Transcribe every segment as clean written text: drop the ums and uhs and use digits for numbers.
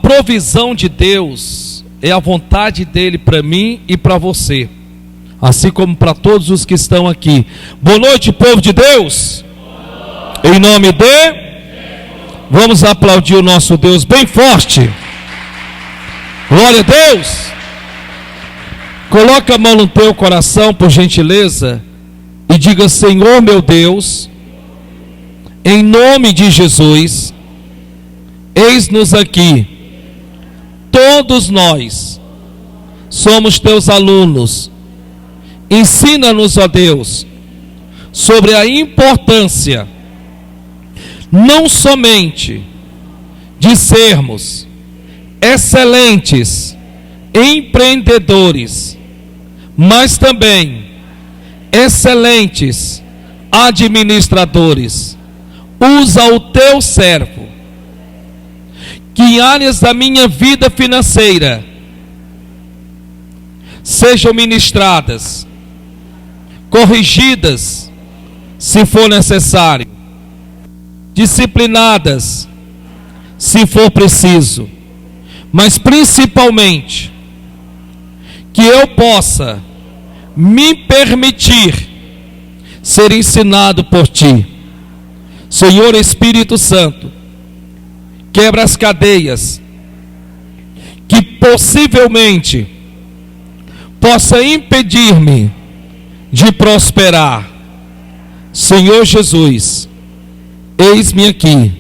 provisão de Deus é a vontade dele para mim e para você, assim como para todos os que estão aqui. Boa noite, povo de Deus. Em nome de... Vamos aplaudir o nosso Deus bem forte. Glória a Deus. Coloca a mão no teu coração, por gentileza, e diga: Senhor meu Deus, em nome de Jesus, eis-nos aqui. Todos nós somos teus alunos. Ensina-nos, ó Deus, sobre a importância não somente de sermos excelentes empreendedores, mas também excelentes administradores. Usa o teu servo, que em áreas da minha vida financeira sejam ministradas, corrigidas, se for necessário, disciplinadas, se for preciso, mas principalmente que eu possa me permitir ser ensinado por ti. Senhor Espírito Santo, quebra as cadeias que possivelmente possa impedir-me de prosperar. Senhor Jesus, eis-me aqui.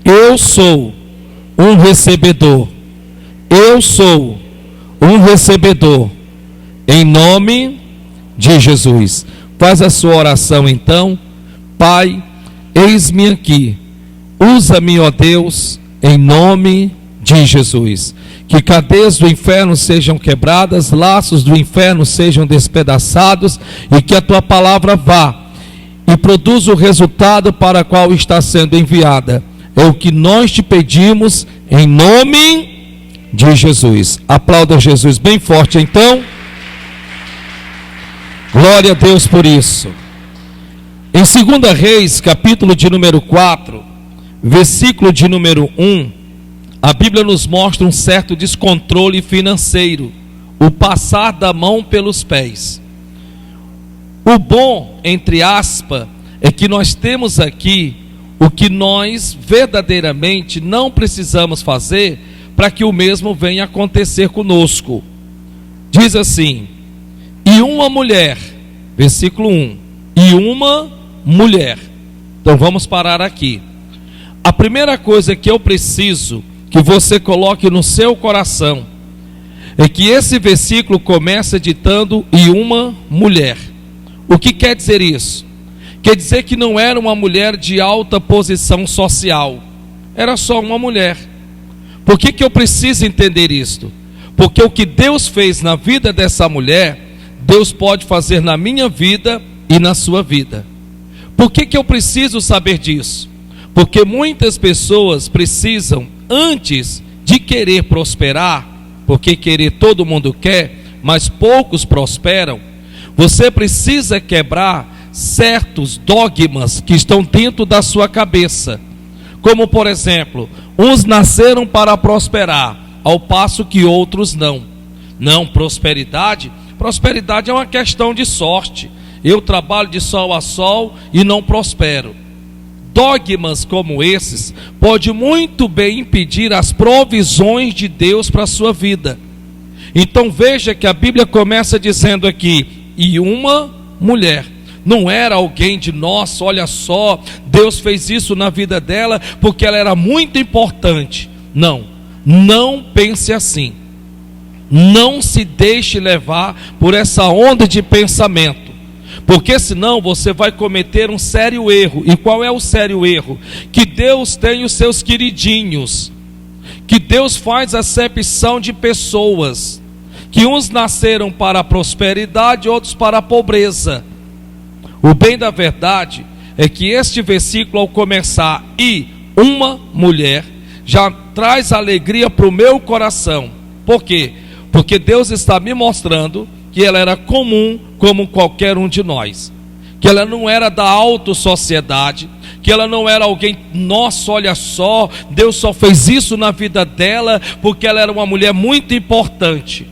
Eu sou um recebedor. Eu sou um recebedor. Em nome de Jesus. Faz a sua oração então. Pai, eis-me aqui. Usa-me, ó Deus, em nome de Jesus. Que cadeias do inferno sejam quebradas, laços do inferno sejam despedaçados, e que a tua palavra vá e produza o resultado para o qual está sendo enviada. É o que nós te pedimos em nome de Jesus. Aplauda Jesus bem forte então. Glória a Deus por isso. Em 2 Reis, capítulo de número 4, versículo de número 1, a Bíblia nos mostra um certo descontrole financeiro, o passar da mão pelos pés. O bom, entre aspas, é que nós temos aqui o que nós verdadeiramente não precisamos fazer para que o mesmo venha acontecer conosco. Diz assim: e uma mulher, versículo 1, e uma mulher. Então vamos parar aqui. A primeira coisa que eu preciso que você coloque no seu coração é que esse versículo começa ditando e uma mulher. O que quer dizer isso? Quer dizer que não era uma mulher de alta posição social, era só uma mulher. Por que eu preciso entender isto? Porque o que Deus fez na vida dessa mulher, Deus pode fazer na minha vida e na sua vida. Por que eu preciso saber disso? Porque muitas pessoas precisam, antes de querer prosperar, porque querer todo mundo quer, mas poucos prosperam, você precisa quebrar certos dogmas que estão dentro da sua cabeça. Como por exemplo, uns nasceram para prosperar, ao passo que outros não. Não, prosperidade é uma questão de sorte. Eu trabalho de sol a sol e não prospero. Dogmas como esses podem muito bem impedir as provisões de Deus para a sua vida. Então veja que a Bíblia começa dizendo aqui, e uma mulher. Não era alguém de nossa, olha só, Deus fez isso na vida dela porque ela era muito importante. Não, não pense assim. Não se deixe levar por essa onda de pensamento, porque senão você vai cometer um sério erro. E qual é o sério erro? Que Deus tem os seus queridinhos, que Deus faz acepção de pessoas, que uns nasceram para a prosperidade, outros para a pobreza. O bem da verdade é que este versículo, ao começar, e uma mulher, já traz alegria para o meu coração. Por quê? Porque Deus está me mostrando que ela era comum como qualquer um de nós, que ela não era da alta sociedade, que ela não era alguém, nossa, olha só, Deus só fez isso na vida dela porque ela era uma mulher muito importante.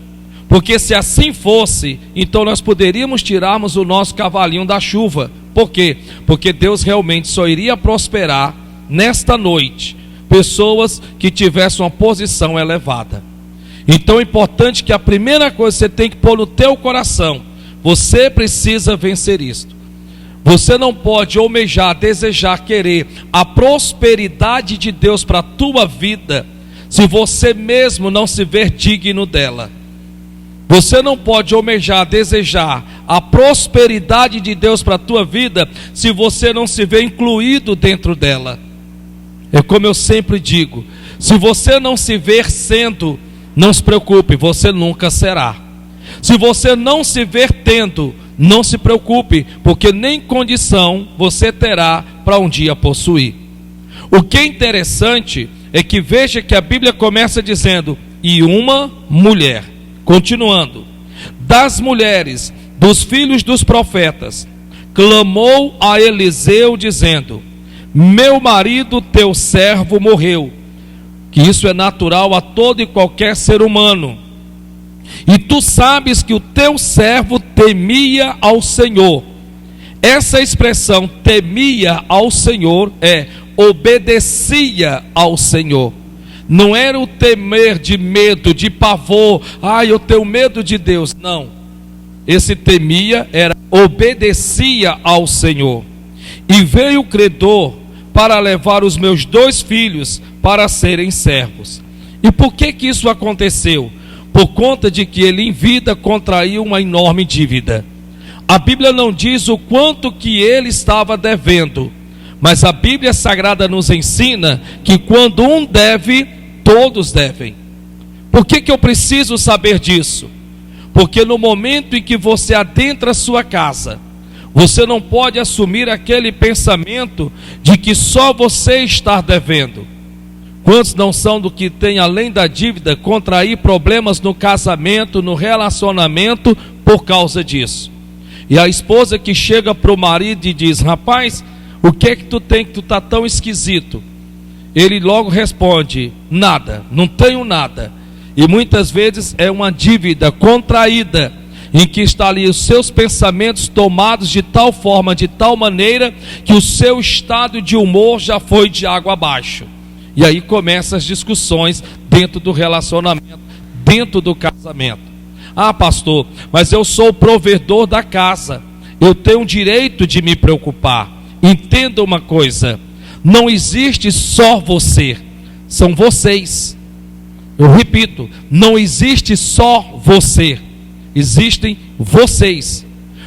Porque se assim fosse, então nós poderíamos tirarmos o nosso cavalinho da chuva. Por quê? Porque Deus realmente só iria prosperar nesta noite pessoas que tivessem uma posição elevada. Então é importante que a primeira coisa que você tem que pôr no teu coração: você precisa vencer isto. Você não pode almejar, desejar, querer a prosperidade de Deus para a tua vida se você mesmo não se ver digno dela. Você não pode almejar, desejar a prosperidade de Deus para a tua vida se você não se vê incluído dentro dela. É como eu sempre digo: se você não se ver sendo, não se preocupe, você nunca será. Se você não se ver tendo, não se preocupe, porque nem condição você terá para um dia possuir. O que é interessante é que veja que a Bíblia começa dizendo: e uma mulher, continuando, das mulheres, dos filhos dos profetas, clamou a Eliseu dizendo: meu marido, teu servo, morreu. Que isso é natural a todo e qualquer ser humano. E tu sabes que o teu servo temia ao Senhor. Essa expressão temia ao Senhor é obedecia ao Senhor. Não era o temer de medo, de pavor, eu tenho medo de Deus. Não, esse temia era obedecia ao Senhor. E veio o credor para levar os meus 2 filhos para serem servos. E por que isso aconteceu? Por conta de que ele em vida contraiu uma enorme dívida. A Bíblia não diz o quanto que ele estava devendo, mas a Bíblia Sagrada nos ensina que quando um deve, todos devem. Por que eu preciso saber disso? Porque no momento em que você adentra a sua casa, você não pode assumir aquele pensamento de que só você está devendo. Quantos não são do que tem, além da dívida, contrair problemas no casamento, no relacionamento, por causa disso? E a esposa que chega para o marido e diz: rapaz, o que é que tu tem que tu está tão esquisito? Ele logo responde: nada, não tenho nada. E muitas vezes é uma dívida contraída, em que está ali os seus pensamentos tomados de tal forma, de tal maneira, que o seu estado de humor já foi de água abaixo. E aí começam as discussões dentro do relacionamento, dentro do casamento. Pastor, mas eu sou o provedor da casa, eu tenho o direito de me preocupar. Entenda uma coisa: não existe só você, são vocês. Eu repito, não existe só você, existem vocês.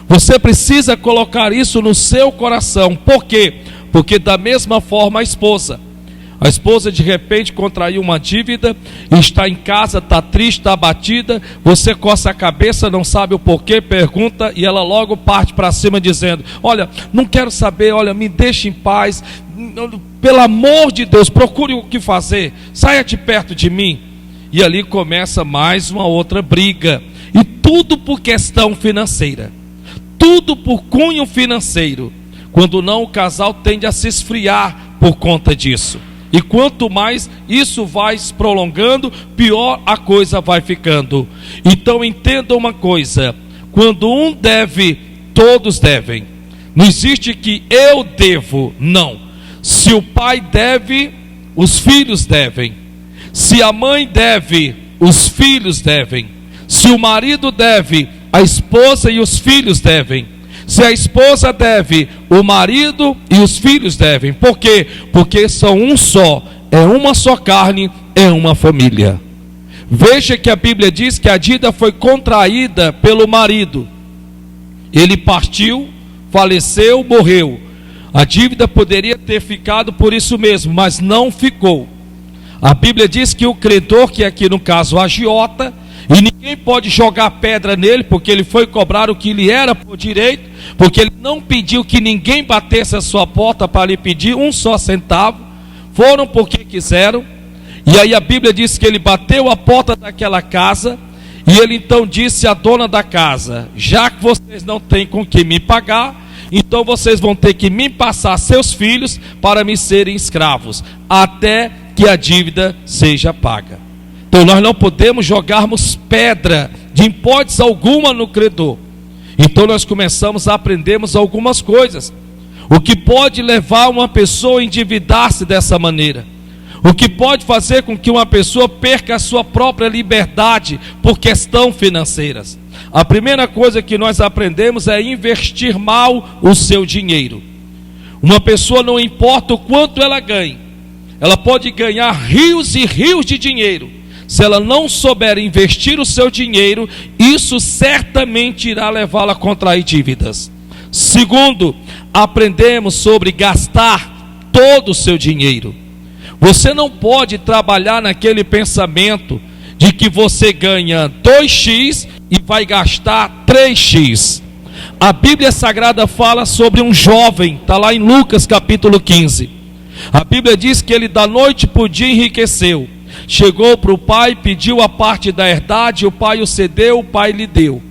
Você precisa colocar isso no seu coração. Por quê? Porque da mesma forma a esposa de repente contraiu uma dívida, está em casa, está triste, está abatida, você coça a cabeça, não sabe o porquê, pergunta, e ela logo parte para cima dizendo: olha, não quero saber, olha, me deixe em paz, pelo amor de Deus, procure o que fazer, saia de perto de mim. E ali começa mais uma outra briga, e tudo por questão financeira, tudo por cunho financeiro. Quando não, o casal tende a se esfriar por conta disso. E quanto mais isso vai se prolongando, pior a coisa vai ficando. Então entenda uma coisa: quando um deve, todos devem. Não existe que eu devo, não. Se o pai deve, os filhos devem. Se a mãe deve, os filhos devem. Se o marido deve, a esposa e os filhos devem. Se a esposa deve, o marido e os filhos devem. Por quê? Porque são um só, é uma só carne, é uma família. Veja que a Bíblia diz que a dívida foi contraída pelo marido. Ele partiu, faleceu, morreu. A dívida poderia ter ficado por isso mesmo, mas não ficou. A Bíblia diz que o credor, que aqui no caso o agiota, e ninguém pode jogar pedra nele, porque ele foi cobrar o que lhe era por direito, porque ele não pediu que ninguém batesse a sua porta para lhe pedir um só centavo, foram porque quiseram. E aí a Bíblia diz que ele bateu a porta daquela casa, e ele então disse à dona da casa: já que vocês não têm com que me pagar, então vocês vão ter que me passar seus filhos para me serem escravos, até que a dívida seja paga. Então nós não podemos jogarmos pedra de hipótese alguma no credor. Então nós começamos a aprendermos algumas coisas. O que pode levar uma pessoa a endividar-se dessa maneira? O que pode fazer com que uma pessoa perca a sua própria liberdade por questões financeiras? A primeira coisa que nós aprendemos é investir mal o seu dinheiro. Uma pessoa, não importa o quanto ela ganhe, ela pode ganhar rios e rios de dinheiro. Se ela não souber investir o seu dinheiro, isso certamente irá levá-la a contrair dívidas. Segundo, aprendemos sobre gastar todo o seu dinheiro. Você não pode trabalhar naquele pensamento de que você ganha 2x e vai gastar 3x. A Bíblia Sagrada fala sobre um jovem, está lá em Lucas capítulo 15. A Bíblia diz que ele da noite para o dia enriqueceu. Chegou para o pai, pediu a parte da herdade, o pai o cedeu, o pai lhe deu.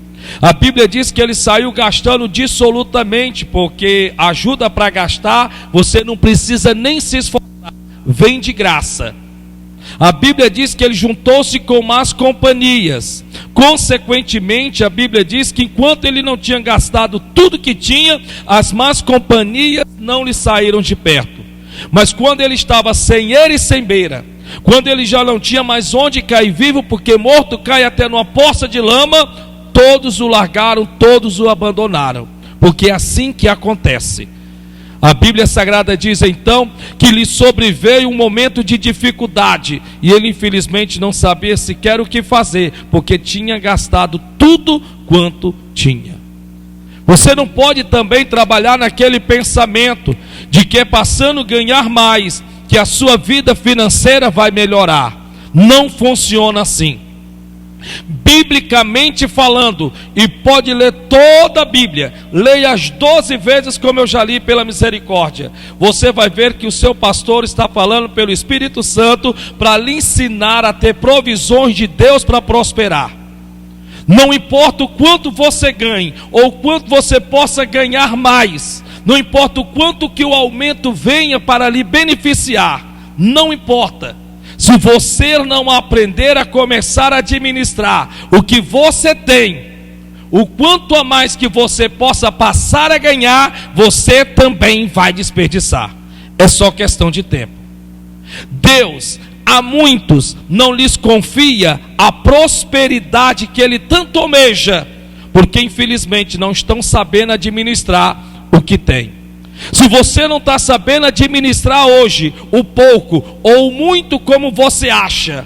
A Bíblia diz que ele saiu gastando dissolutamente, porque ajuda para gastar, você não precisa nem se esforçar, vem de graça. A Bíblia diz que ele juntou-se com más companhias. Consequentemente, a Bíblia diz que enquanto ele não tinha gastado tudo que tinha, as más companhias não lhe saíram de perto. Mas quando ele estava sem eira e sem beira, quando ele já não tinha mais onde cair vivo, porque morto cai até numa poça de lama, todos o largaram, todos o abandonaram, porque é assim que acontece. A Bíblia Sagrada diz então que lhe sobreveio um momento de dificuldade, e ele infelizmente não sabia sequer o que fazer, porque tinha gastado tudo quanto tinha. Você não pode também trabalhar naquele pensamento de que é passando a ganhar mais que a sua vida financeira vai melhorar. Não funciona assim. Biblicamente falando, e pode ler toda a Bíblia, leia as 12 vezes como eu já li pela misericórdia, você vai ver que o seu pastor está falando pelo Espírito Santo para lhe ensinar a ter provisões de Deus para prosperar. Não importa o quanto você ganhe, ou quanto você possa ganhar mais, não importa o quanto que o aumento venha para lhe beneficiar, não importa. Se você não aprender a começar a administrar o que você tem, o quanto a mais que você possa passar a ganhar, você também vai desperdiçar. É só questão de tempo. Deus, a muitos, não lhes confia a prosperidade que Ele tanto almeja, porque infelizmente não estão sabendo administrar o que tem. Se você não está sabendo administrar hoje o pouco ou o muito como você acha,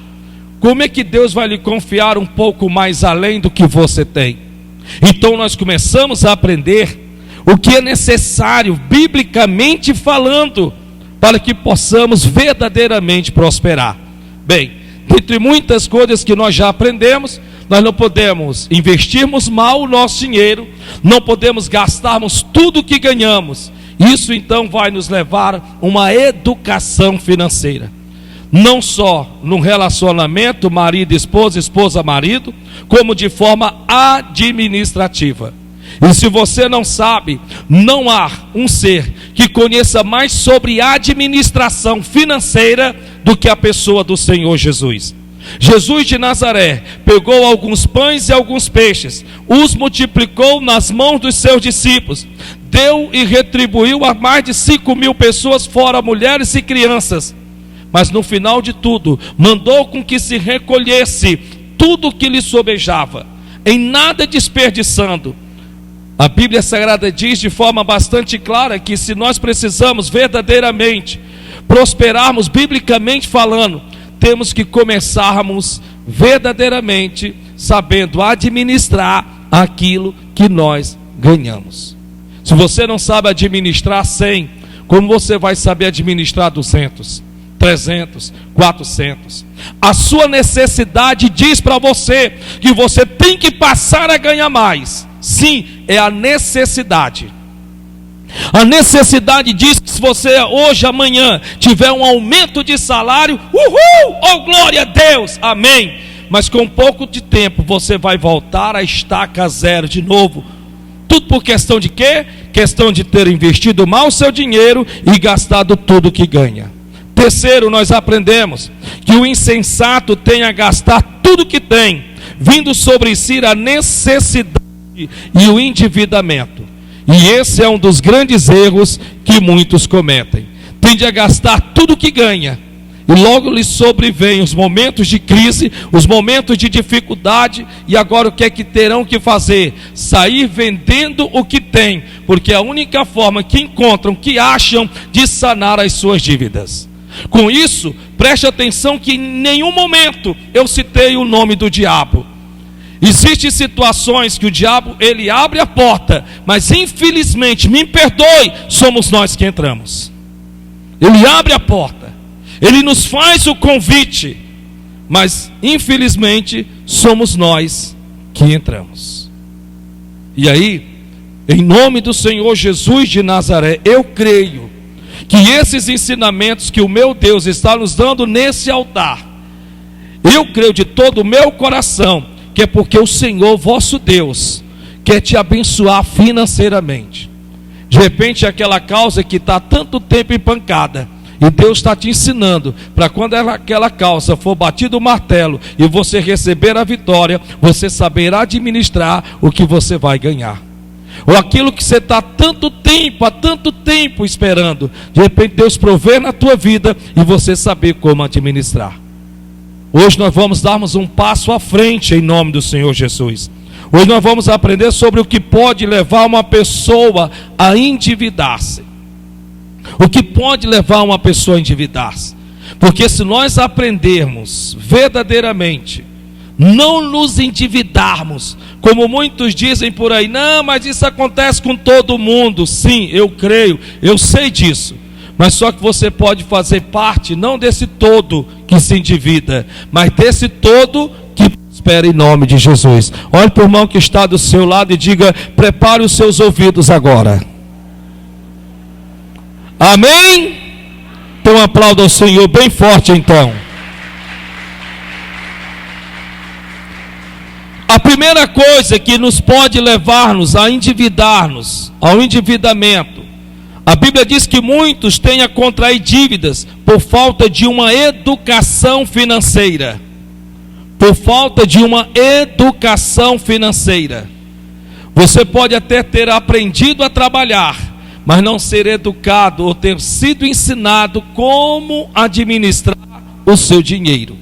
como é que Deus vai lhe confiar um pouco mais além do que você tem? Então nós começamos a aprender o que é necessário, biblicamente falando, para que possamos verdadeiramente prosperar. Bem, dentre muitas coisas que nós já aprendemos, nós não podemos investirmos mal o nosso dinheiro, não podemos gastarmos tudo que ganhamos. Isso então vai nos levar a uma educação financeira, não só no relacionamento marido, esposa, marido, como de forma administrativa. E se você não sabe, não há um ser que conheça mais sobre administração financeira do que a pessoa do Senhor Jesus. Jesus de Nazaré pegou alguns pães e alguns peixes, os multiplicou nas mãos dos seus discípulos, deu e retribuiu a mais de 5.000 pessoas, fora mulheres e crianças. Mas no final de tudo, mandou com que se recolhesse tudo o que lhe sobejava, em nada desperdiçando. A Bíblia Sagrada diz de forma bastante clara que se nós precisamos verdadeiramente prosperarmos, biblicamente falando, temos que começarmos verdadeiramente sabendo administrar aquilo que nós ganhamos. Se você não sabe administrar 100, como você vai saber administrar 200, 300, 400? A sua necessidade diz para você que você tem que passar a ganhar mais. Sim, é a necessidade. A necessidade diz que se você hoje, amanhã, tiver um aumento de salário, uhul, oh glória a Deus, amém. Mas com um pouco de tempo você vai voltar a estaca zero de novo. Tudo por questão de quê? questão de ter investido mal o seu dinheiro e gastado tudo que ganha. Terceiro, nós aprendemos que o insensato tem a gastar tudo que tem, vindo sobre si a necessidade e o endividamento. E esse é um dos grandes erros que muitos cometem. Tende a gastar tudo que ganha, e logo lhe sobrevêm os momentos de crise, os momentos de dificuldade, e agora o que é que terão que fazer? Sair vendendo o que tem, porque é a única forma que encontram, que acham de sanar as suas dívidas. Com isso, preste atenção que em nenhum momento eu citei o nome do diabo. Existem situações que o diabo, ele abre a porta, mas infelizmente, me perdoe, somos nós que entramos. Ele abre a porta, ele nos faz o convite, mas infelizmente somos nós que entramos. E aí, em nome do Senhor Jesus de Nazaré, eu creio que esses ensinamentos que o meu Deus está nos dando nesse altar, eu creio de todo o meu coração, que é porque o Senhor vosso Deus quer te abençoar financeiramente. De repente aquela causa que está há tanto tempo empancada, e Deus está te ensinando, para quando aquela causa for batido o martelo, e você receber a vitória, você saberá administrar o que você vai ganhar. Ou aquilo que você está há tanto tempo esperando, de repente Deus provê na tua vida, e você saber como administrar. Hoje nós vamos darmos um passo à frente em nome do Senhor Jesus. Hoje nós vamos aprender sobre o que pode levar uma pessoa a endividar-se. O que pode levar uma pessoa a endividar-se? Porque se nós aprendermos verdadeiramente, não nos endividarmos, como muitos dizem por aí, não, mas isso acontece com todo mundo. Sim, eu creio, eu sei disso. Mas só que você pode fazer parte, não desse todo que se endivida, mas desse todo que prospera em nome de Jesus. Olhe para o irmão que está do seu lado e diga: prepare os seus ouvidos agora. Amém? Então aplauda ao Senhor bem forte então. A primeira coisa que nos pode levar-nos a endividar-nos, ao endividamento, a Bíblia diz que muitos têm a contrair dívidas por falta de uma educação financeira. Por falta de uma educação financeira. Você pode até ter aprendido a trabalhar, mas não ser educado ou ter sido ensinado como administrar o seu dinheiro.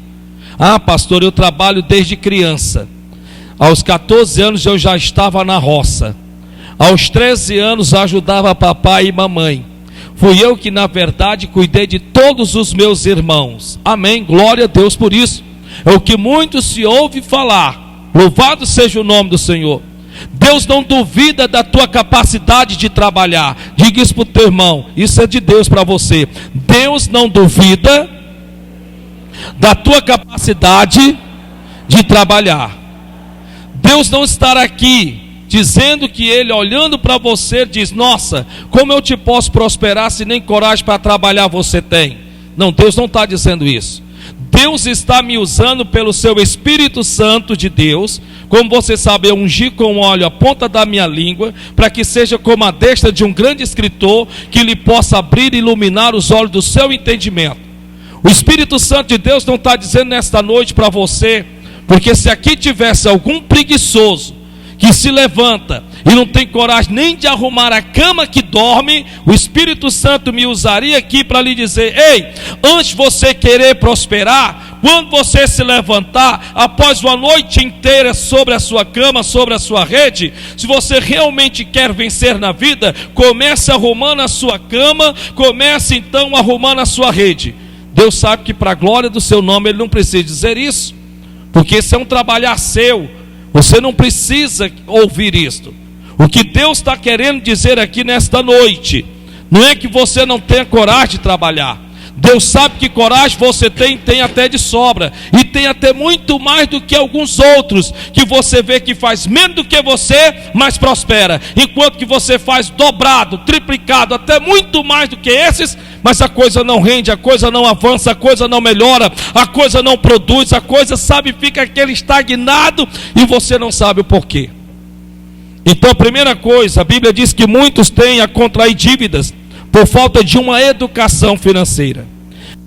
Ah, pastor, eu trabalho desde criança. Aos 14 anos eu já estava na roça. Aos 13 anos ajudava papai e mamãe. Fui eu que na verdade cuidei de todos os meus irmãos. Amém, glória a Deus por isso. É o que muito se ouve falar. Louvado seja o nome do Senhor. Deus não duvida da tua capacidade de trabalhar. Diga isso para o teu irmão, isso é de Deus para você. Deus não duvida da tua capacidade de trabalhar. Deus não estará aqui dizendo que Ele, olhando para você, diz: nossa, como eu te posso prosperar se nem coragem para trabalhar você tem. Não, Deus não está dizendo isso. Deus está me usando pelo seu Espírito Santo de Deus, como você sabe, eu ungi com óleo a ponta da minha língua, para que seja como a destra de um grande escritor, que lhe possa abrir e iluminar os olhos do seu entendimento. O Espírito Santo de Deus não está dizendo nesta noite para você, porque se aqui tivesse algum preguiçoso que se levanta e não tem coragem nem de arrumar a cama que dorme, o Espírito Santo me usaria aqui para lhe dizer: ei, antes de você querer prosperar, quando você se levantar, após uma noite inteira sobre a sua cama, sobre a sua rede, se você realmente quer vencer na vida, comece arrumando a sua cama, comece então arrumando a sua rede. Deus sabe que para a glória do seu nome Ele não precisa dizer isso, porque esse é um trabalhar seu. Você não precisa ouvir isto. O que Deus está querendo dizer aqui nesta noite, não é que você não tenha coragem de trabalhar. Deus sabe que coragem você tem até de sobra, e tem até muito mais do que alguns outros, que você vê que faz menos do que você, mas prospera, enquanto que você faz dobrado, triplicado, até muito mais do que esses, mas a coisa não rende, a coisa não avança, a coisa não melhora, a coisa não produz, a coisa, sabe, fica aquele estagnado, e você não sabe o porquê. Então, a primeira coisa, a Bíblia diz que muitos têm a contrair dívidas por falta de uma educação financeira.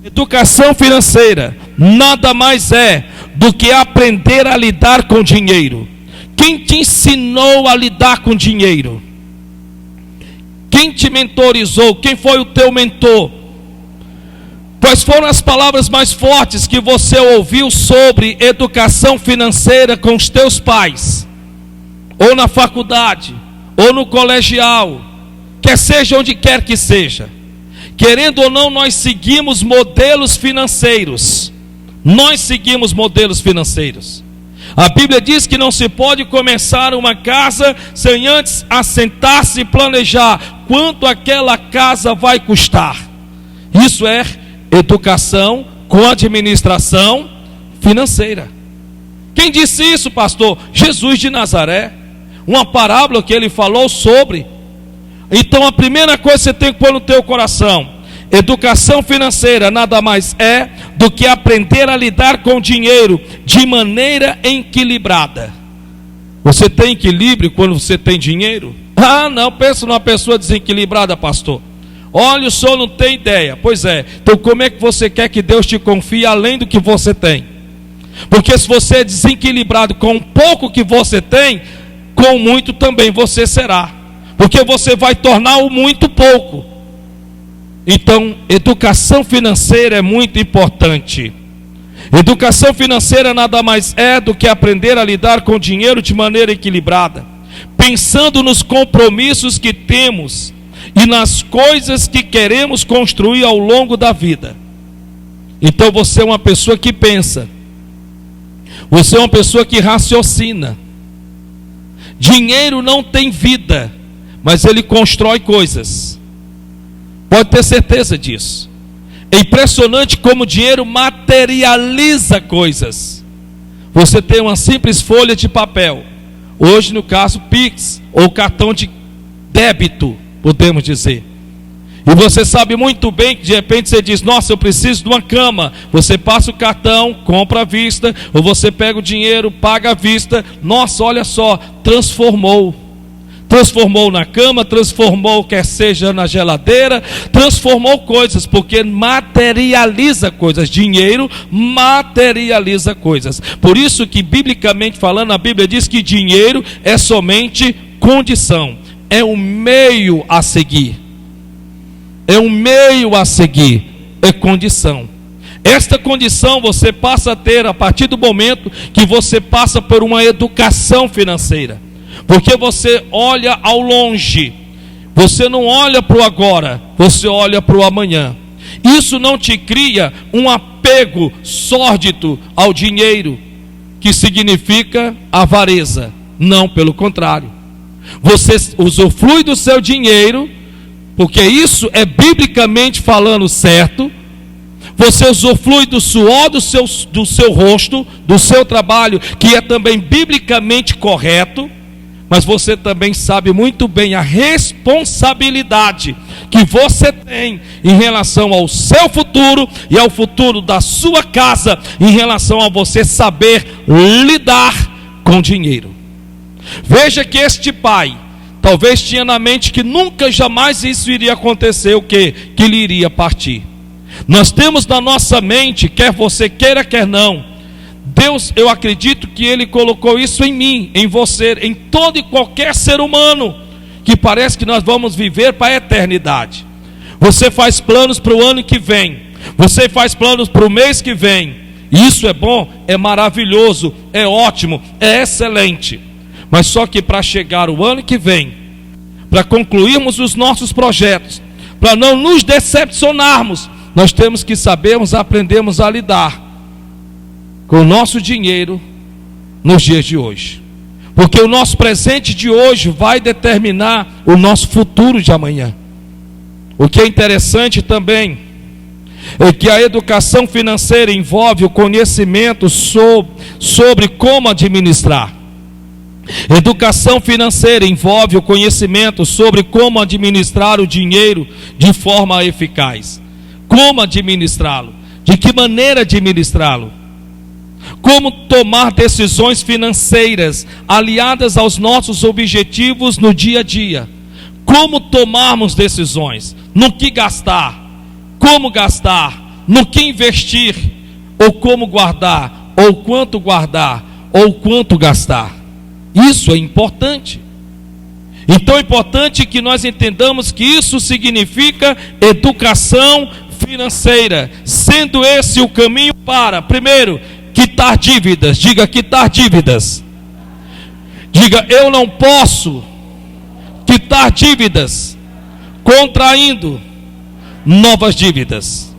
Educação financeira nada mais é do que aprender a lidar com dinheiro. Quem te ensinou a lidar com dinheiro? Quem te mentorizou? Quem foi o teu mentor? Quais foram as palavras mais fortes que você ouviu sobre educação financeira com os teus pais? Ou na faculdade, ou no colegial, quer seja onde quer que seja. Querendo ou não, nós seguimos modelos financeiros. Nós seguimos modelos financeiros. A Bíblia diz que não se pode começar uma casa sem antes assentar-se e planejar quanto aquela casa vai custar. Isso é educação com administração financeira. Quem disse isso, pastor? Jesus de Nazaré. Uma parábola que ele falou sobre. Então a primeira coisa que você tem que pôr no teu coração: educação financeira nada mais é do que aprender a lidar com o dinheiro de maneira equilibrada. Você tem equilíbrio quando você tem dinheiro? Ah, não, pensa numa pessoa desequilibrada, pastor. Olha, o senhor não tem ideia. Pois é, então como é que você quer que Deus te confie além do que você tem? Porque se você é desequilibrado com o pouco que você tem, com muito também você será. Porque você vai tornar o muito pouco. Então, educação financeira é muito importante. Educação financeira nada mais é do que aprender a lidar com o dinheiro de maneira equilibrada, pensando nos compromissos que temos e nas coisas que queremos construir ao longo da vida. Então você é uma pessoa que pensa, você é uma pessoa que raciocina. Dinheiro não tem vida, mas ele constrói coisas. Pode ter certeza disso. É impressionante como o dinheiro materializa coisas. Você tem uma simples folha de papel, hoje no caso Pix, ou cartão de débito, podemos dizer. E você sabe muito bem que de repente você diz: nossa, eu preciso de uma cama. Você passa o cartão, compra à vista, ou você pega o dinheiro, paga à vista. Nossa, olha só, transformou na cama, transformou, quer seja na geladeira, transformou coisas, porque materializa coisas. Dinheiro materializa coisas. Por isso que, biblicamente falando, a Bíblia diz que dinheiro é somente condição, é um meio a seguir. É um meio a seguir, é condição. Esta condição você passa a ter a partir do momento que você passa por uma educação financeira. Porque você olha ao longe, você não olha para o agora, você olha para o amanhã. Isso não te cria um apego sórdido ao dinheiro, que significa avareza. Não, pelo contrário. Você usufrui do seu dinheiro, porque isso é biblicamente falando certo. Você usufrui do suor do seu rosto, do seu trabalho, que é também biblicamente correto. Mas você também sabe muito bem a responsabilidade que você tem em relação ao seu futuro e ao futuro da sua casa, em relação a você saber lidar com dinheiro. Veja que este pai talvez tinha na mente que nunca jamais isso iria acontecer, o quê? Que ele iria partir. Nós temos na nossa mente, quer você queira, quer não, Deus, eu acredito que Ele colocou isso em mim, em você, em todo e qualquer ser humano, que parece que nós vamos viver para a eternidade. Você faz planos para o ano que vem, você faz planos para o mês que vem. Isso é bom, é maravilhoso, é ótimo, é excelente. Mas só que para chegar o ano que vem, para concluirmos os nossos projetos, para não nos decepcionarmos, nós temos que sabermos, aprendermos a lidar com o nosso dinheiro nos dias de hoje. Porque o nosso presente de hoje vai determinar o nosso futuro de amanhã. O que é interessante também é que a educação financeira envolve o conhecimento sobre como administrar. Educação financeira envolve o conhecimento sobre como administrar o dinheiro de forma eficaz. Como administrá-lo? De que maneira administrá-lo? Como tomar decisões financeiras aliadas aos nossos objetivos no dia a dia. Como tomarmos decisões, no que gastar, como gastar, no que investir, ou como guardar, ou quanto gastar. Isso é importante. Então é importante que nós entendamos que isso significa educação financeira, sendo esse o caminho para, primeiro, quitar dívidas. Diga, quitar dívidas. Diga, eu não posso quitar dívidas contraindo novas dívidas.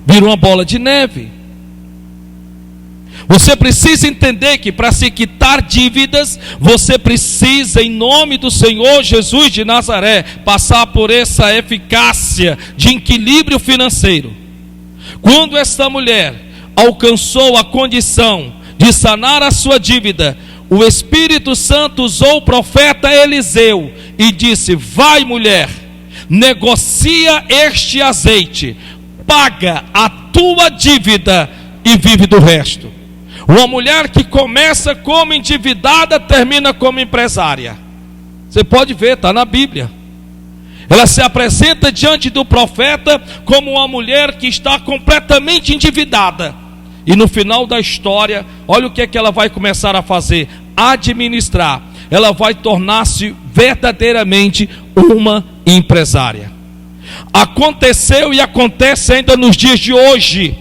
Vira uma bola de neve. Você precisa entender que para se quitar dívidas, você precisa, em nome do Senhor Jesus de Nazaré, passar por essa eficácia de equilíbrio financeiro. Quando esta mulher alcançou a condição de sanar a sua dívida, o Espírito Santo usou o profeta Eliseu e disse: vai, mulher, negocia este azeite, paga a tua dívida e vive do resto. Uma mulher que começa como endividada, termina como empresária. Você pode ver, está na Bíblia. Ela se apresenta diante do profeta como uma mulher que está completamente endividada. E no final da história, olha o que é que ela vai começar a fazer: administrar. Ela vai tornar-se verdadeiramente uma empresária. Aconteceu e acontece ainda nos dias de hoje,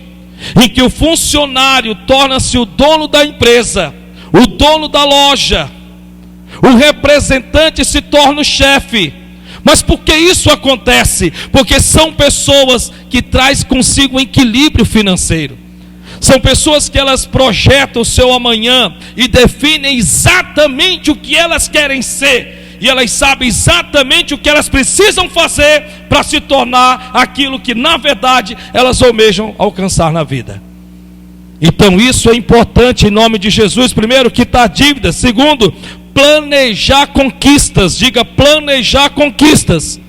em que o funcionário torna-se o dono da empresa, o dono da loja, o representante se torna o chefe. Mas por que isso acontece? Porque são pessoas que trazem consigo um equilíbrio financeiro. São pessoas que elas projetam o seu amanhã e definem exatamente o que elas querem ser. E elas sabem exatamente o que elas precisam fazer para se tornar aquilo que na verdade elas almejam alcançar na vida. Então isso é importante em nome de Jesus. Primeiro, quitar dívidas. Segundo, planejar conquistas. Diga, planejar conquistas.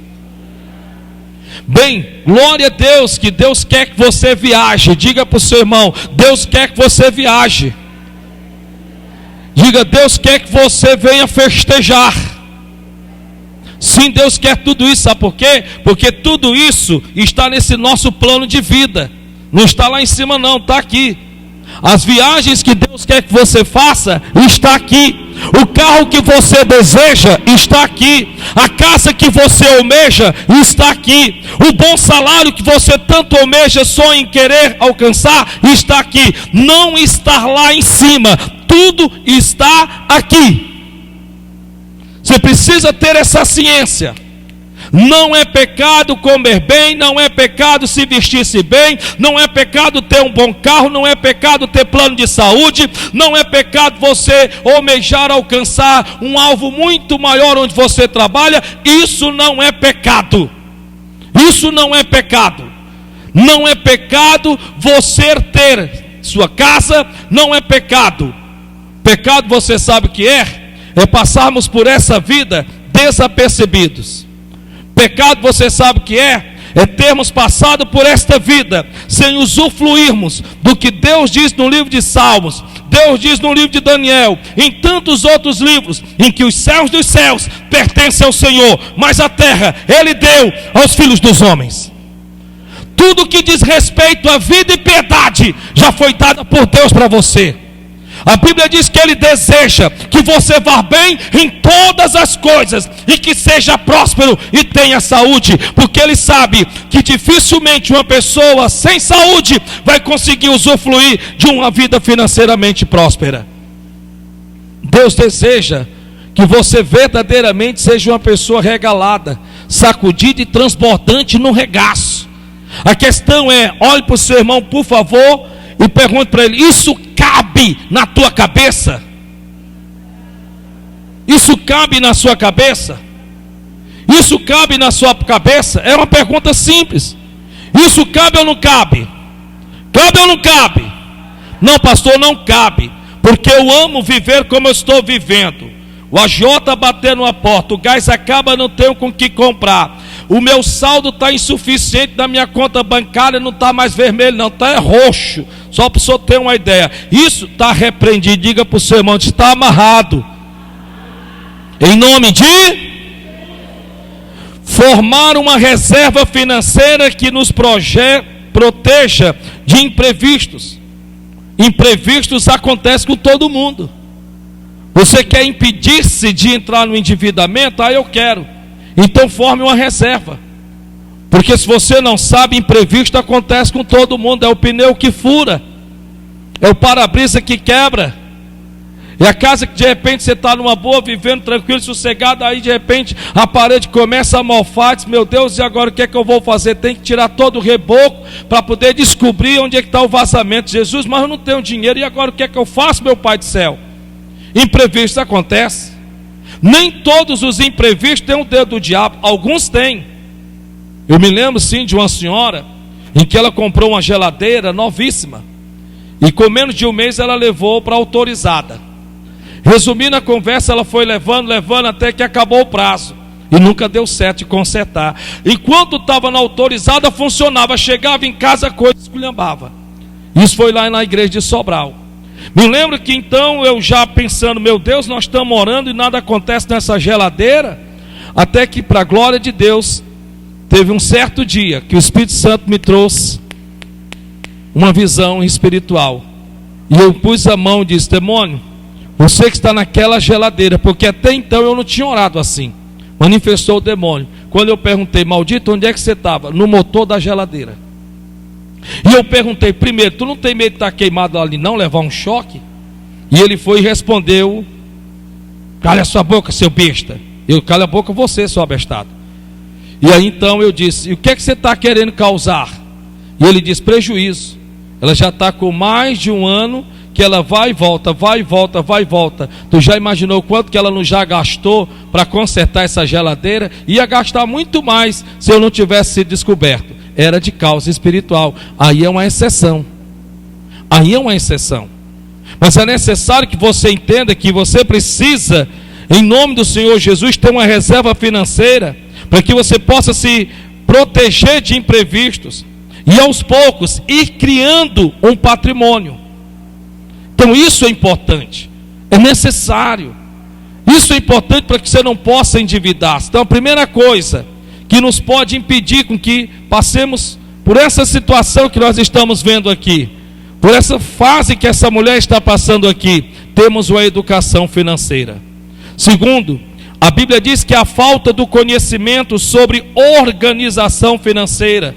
Bem, glória a Deus, que Deus quer que você viaje. Diga para o seu irmão: Deus quer que você viaje. Diga, Deus quer que você venha festejar. Sim, Deus quer tudo isso. Sabe por quê? Porque tudo isso está nesse nosso plano de vida. Não está lá em cima não, está aqui. As viagens que Deus quer que você faça, está aqui. O carro que você deseja, está aqui. A casa que você almeja, está aqui. O bom salário que você tanto almeja, sonha em querer alcançar, está aqui. Não está lá em cima, tudo está aqui. Você precisa ter essa ciência. Não é pecado comer bem, não é pecado se vestir-se bem, não é pecado ter um bom carro, não é pecado ter plano de saúde, não é pecado você almejar alcançar um alvo muito maior onde você trabalha. Isso não é pecado. Isso não é pecado. Não é pecado você ter sua casa, não é pecado. Pecado, você sabe o que é? É passarmos por essa vida desapercebidos. Pecado, você sabe o que é? É termos passado por esta vida sem usufruirmos do que Deus diz no livro de Salmos, Deus diz no livro de Daniel, em tantos outros livros, em que os céus dos céus pertencem ao Senhor, mas a terra Ele deu aos filhos dos homens. Tudo que diz respeito à vida e piedade já foi dado por Deus para você. A Bíblia diz que Ele deseja que você vá bem em todas as coisas e que seja próspero e tenha saúde, porque Ele sabe que dificilmente uma pessoa sem saúde vai conseguir usufruir de uma vida financeiramente próspera. Deus deseja que você verdadeiramente seja uma pessoa regalada, sacudida e transbordante no regaço. A questão é: olhe para o seu irmão, por favor, e pergunte para ele: isso cabe na tua cabeça? Isso cabe na sua cabeça? Isso cabe na sua cabeça? É uma pergunta simples. Isso cabe ou não cabe? Cabe ou não cabe? Não, pastor, não cabe, porque eu amo viver como eu estou vivendo. O agiota batendo na porta, o gás acaba, não tenho com que comprar. O meu saldo está insuficiente, da minha conta bancária não está mais vermelho, não, está roxo. Só para o senhor ter uma ideia. Isso está repreendido. Diga para o seu irmão, está amarrado. Em nome de formar uma reserva financeira que nos proteja de imprevistos. Imprevistos acontecem com todo mundo. Você quer impedir-se de entrar no endividamento? Eu quero. Então forme uma reserva. Porque se você não sabe, imprevisto acontece com todo mundo. É o pneu que fura, é o para-brisa que quebra, é a casa que de repente você está numa boa, vivendo tranquilo, sossegado, aí de repente a parede começa a mofar. Diz, meu Deus, e agora o que é que eu vou fazer? Tem que tirar todo o reboco para poder descobrir onde é que está o vazamento. Jesus, mas eu não tenho dinheiro, e agora o que é que eu faço, meu Pai do céu? Imprevisto acontece. Nem todos os imprevistos têm o dedo do diabo, alguns têm. Eu me lembro sim de uma senhora em que ela comprou uma geladeira novíssima e com menos de um mês ela levou para autorizada. Resumindo a conversa, ela foi levando até que acabou o prazo e nunca deu certo de consertar. Enquanto estava na autorizada funcionava, chegava em casa a coisa esculhambava. Isso foi lá na igreja de Sobral. Me lembro que então eu já pensando, meu Deus, nós estamos orando e nada acontece nessa geladeira, até que para a glória de Deus teve um certo dia que o Espírito Santo me trouxe uma visão espiritual. E eu pus a mão e disse, demônio, você que está naquela geladeira, porque até então eu não tinha orado assim. Manifestou o demônio. Quando eu perguntei, maldito, onde é que você estava? No motor da geladeira. E eu perguntei, primeiro, tu não tem medo de estar queimado ali não, levar um choque? E ele foi e respondeu, cala sua boca, seu besta. Eu, cala a boca você, seu abestado. E aí então eu disse, e o que é que você está querendo causar? E ele disse, prejuízo. Ela já está com mais de um ano que ela vai e volta, vai e volta, vai e volta. Tu já imaginou quanto que ela não já gastou para consertar essa geladeira? Ia gastar muito mais se eu não tivesse sido descoberto. Era de causa espiritual. Aí é uma exceção. Aí é uma exceção. Mas é necessário que você entenda que você precisa, em nome do Senhor Jesus, ter uma reserva financeira para que você possa se proteger de imprevistos e aos poucos ir criando um patrimônio. Então isso é importante, é necessário. Isso é importante para que você não possa endividar-se. Então a primeira coisa que nos pode impedir com que passemos por essa situação que nós estamos vendo aqui, por essa fase que essa mulher está passando aqui, temos uma educação financeira. Segundo, a Bíblia diz que a falta do conhecimento sobre organização financeira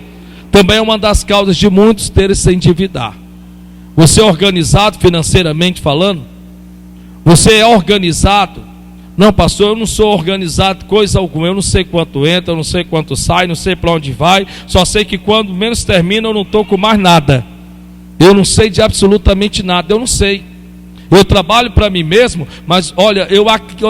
também é uma das causas de muitos terem se endividar. Você é organizado financeiramente falando? Você é organizado? Não, pastor, eu não sou organizado coisa alguma. Eu não sei quanto entra, eu não sei quanto sai, não sei para onde vai. Só sei que quando menos termina eu não estou com mais nada. Eu não sei de absolutamente nada, eu não sei. Eu trabalho para mim mesmo, mas olha, eu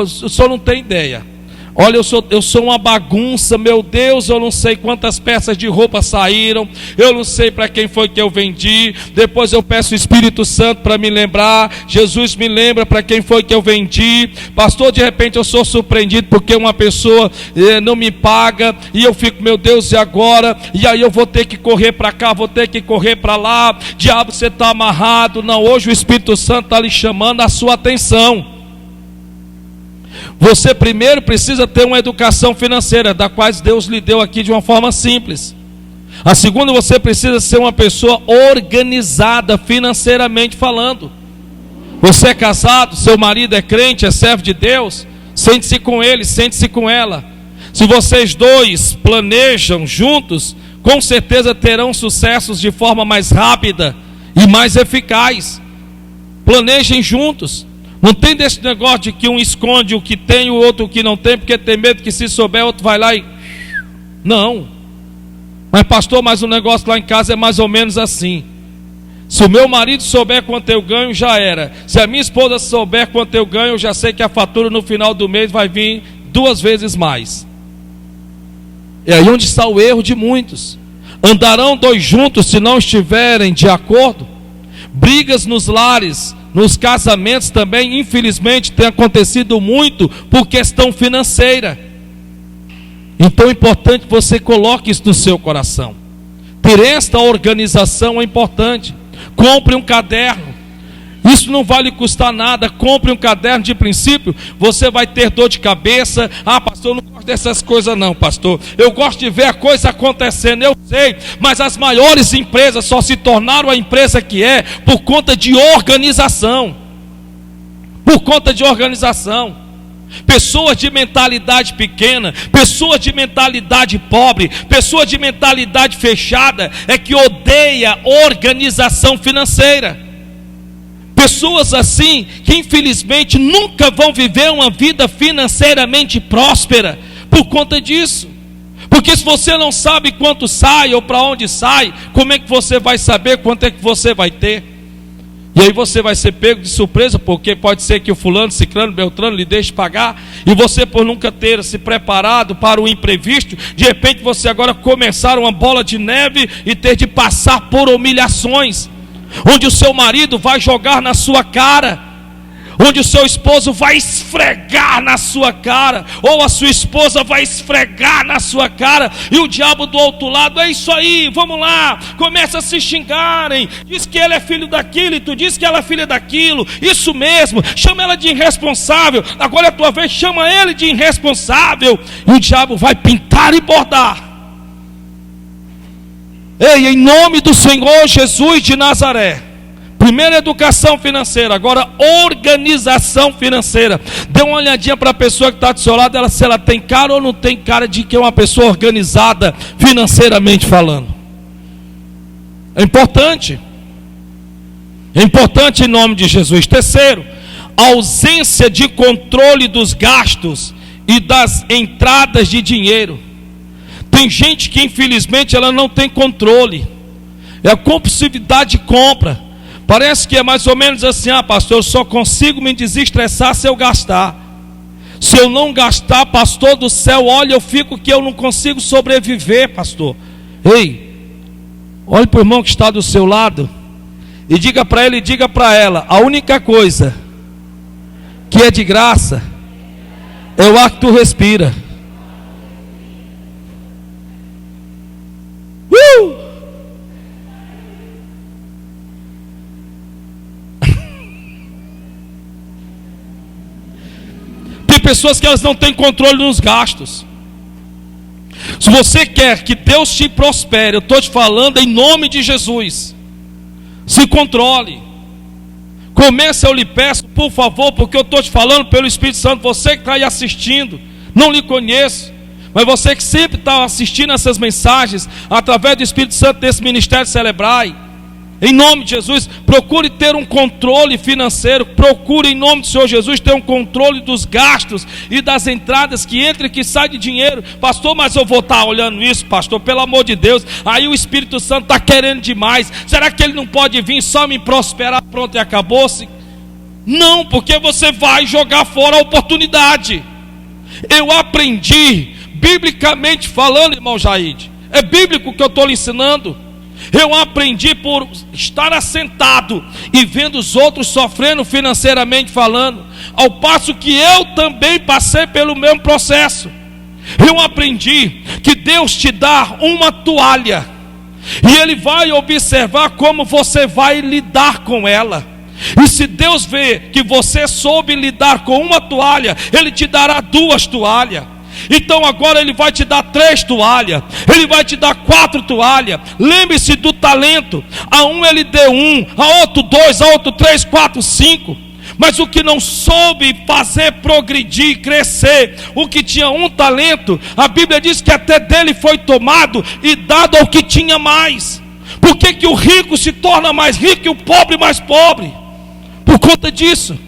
só não tenho ideia. Olha, eu sou uma bagunça, meu Deus, eu não sei quantas peças de roupa saíram, eu não sei para quem foi que eu vendi. Depois eu peço o Espírito Santo para me lembrar. Jesus, me lembra para quem foi que eu vendi. Pastor, de repente eu sou surpreendido porque uma pessoa não me paga, e eu fico, meu Deus, e agora? E aí eu vou ter que correr para cá, vou ter que correr para lá. Diabo, você está amarrado. Não, hoje o Espírito Santo está lhe chamando a sua atenção. Você primeiro precisa ter uma educação financeira, da qual Deus lhe deu aqui de uma forma simples. A segunda, você precisa ser uma pessoa organizada financeiramente falando. Você é casado, seu marido é crente, é servo de Deus, sente-se com ele, sente-se com ela. Se vocês dois planejam juntos, com certeza terão sucessos de forma mais rápida e mais eficaz. Planejem juntos. Não tem desse negócio de que um esconde o que tem, o outro o que não tem, porque tem medo que se souber, outro vai lá e... Não. Mas pastor, mas o negócio lá em casa é mais ou menos assim. Se o meu marido souber quanto eu ganho, já era. Se a minha esposa souber quanto eu ganho, eu já sei que a fatura no final do mês vai vir 2 vezes mais. É aí onde está o erro de muitos. Andarão 2 juntos se não estiverem de acordo? Brigas nos lares, nos casamentos também, infelizmente, tem acontecido muito por questão financeira. Então é importante que você coloque isso no seu coração. Ter esta organização é importante. Compre um caderno. Isso não vai lhe custar nada. Compre um caderno de princípio. Você vai ter dor de cabeça. Ah, pastor, eu não gosto dessas coisas não, pastor. Eu gosto de ver a coisa acontecendo, eu sei. Mas as maiores empresas só se tornaram a empresa que é por conta de organização. Por conta de organização. Pessoas de mentalidade pequena, pessoas de mentalidade pobre, pessoas de mentalidade fechada é que odeia organização financeira. Pessoas assim que infelizmente nunca vão viver uma vida financeiramente próspera por conta disso. Porque se você não sabe quanto sai ou para onde sai, como é que você vai saber quanto é que você vai ter? E aí você vai ser pego de surpresa, porque pode ser que o fulano, ciclano, beltrano lhe deixe pagar, e você, por nunca ter se preparado para o imprevisto, de repente você agora começar uma bola de neve e ter de passar por humilhações, onde o seu marido vai jogar na sua cara, onde o seu esposo vai esfregar na sua cara, ou a sua esposa vai esfregar na sua cara, e o diabo do outro lado, é isso aí, vamos lá, começa a se xingarem, diz que ele é filho daquilo, e tu diz que ela é filha daquilo, isso mesmo, chama ela de irresponsável, agora é a tua vez, chama ele de irresponsável, e o diabo vai pintar e bordar. Ei, em nome do Senhor Jesus de Nazaré, primeiro educação financeira, agora organização financeira. Dê uma olhadinha para a pessoa que está do seu lado, se ela tem cara ou não tem cara de que é uma pessoa organizada financeiramente falando. É importante em nome de Jesus. Terceiro, ausência de controle dos gastos e das entradas de dinheiro. Tem gente que infelizmente ela não tem controle, é a compulsividade de compra. Parece que é mais ou menos assim: ah, pastor, eu só consigo me desestressar se eu gastar. Se eu não gastar, pastor do céu, olha, eu fico que eu não consigo sobreviver, pastor. Ei, olhe para o irmão que está do seu lado e diga para ele e diga para ela: a única coisa que é de graça é o ar que tu respira. Pessoas que elas não têm controle nos gastos. Se você quer que Deus te prospere, eu estou te falando em nome de Jesus, se controle. Comece, eu lhe peço, por favor, porque eu estou te falando pelo Espírito Santo. Você que está aí assistindo, não lhe conheço, mas você que sempre está assistindo essas mensagens através do Espírito Santo desse ministério Celebrai, em nome de Jesus, procure ter um controle financeiro. Procure em nome do Senhor Jesus ter um controle dos gastos e das entradas que entra e que sai de dinheiro. Pastor, mas eu vou estar olhando isso, pastor, pelo amor de Deus. Aí o Espírito Santo está querendo demais. Será que ele não pode vir só me prosperar, pronto e acabou-se? Não, porque você vai jogar fora a oportunidade. Eu aprendi, biblicamente falando, irmão Jaide, é bíblico que eu estou lhe ensinando. Eu aprendi por estar assentado e vendo os outros sofrendo financeiramente falando, ao passo que eu também passei pelo mesmo processo. Eu aprendi que Deus te dá uma toalha e Ele vai observar como você vai lidar com ela. E se Deus vê que você soube lidar com uma toalha, Ele te dará 2 toalhas. Então agora Ele vai te dar 3 toalhas, Ele vai te dar 4 toalhas. Lembre-se do talento. A um Ele deu 1, a outro 2, a outro 3, 4, 5. Mas o que não soube fazer progredir, crescer, o que tinha 1 talento, a Bíblia diz que até dele foi tomado e dado ao que tinha mais. Por que o rico se torna mais rico e o pobre mais pobre? Por conta disso.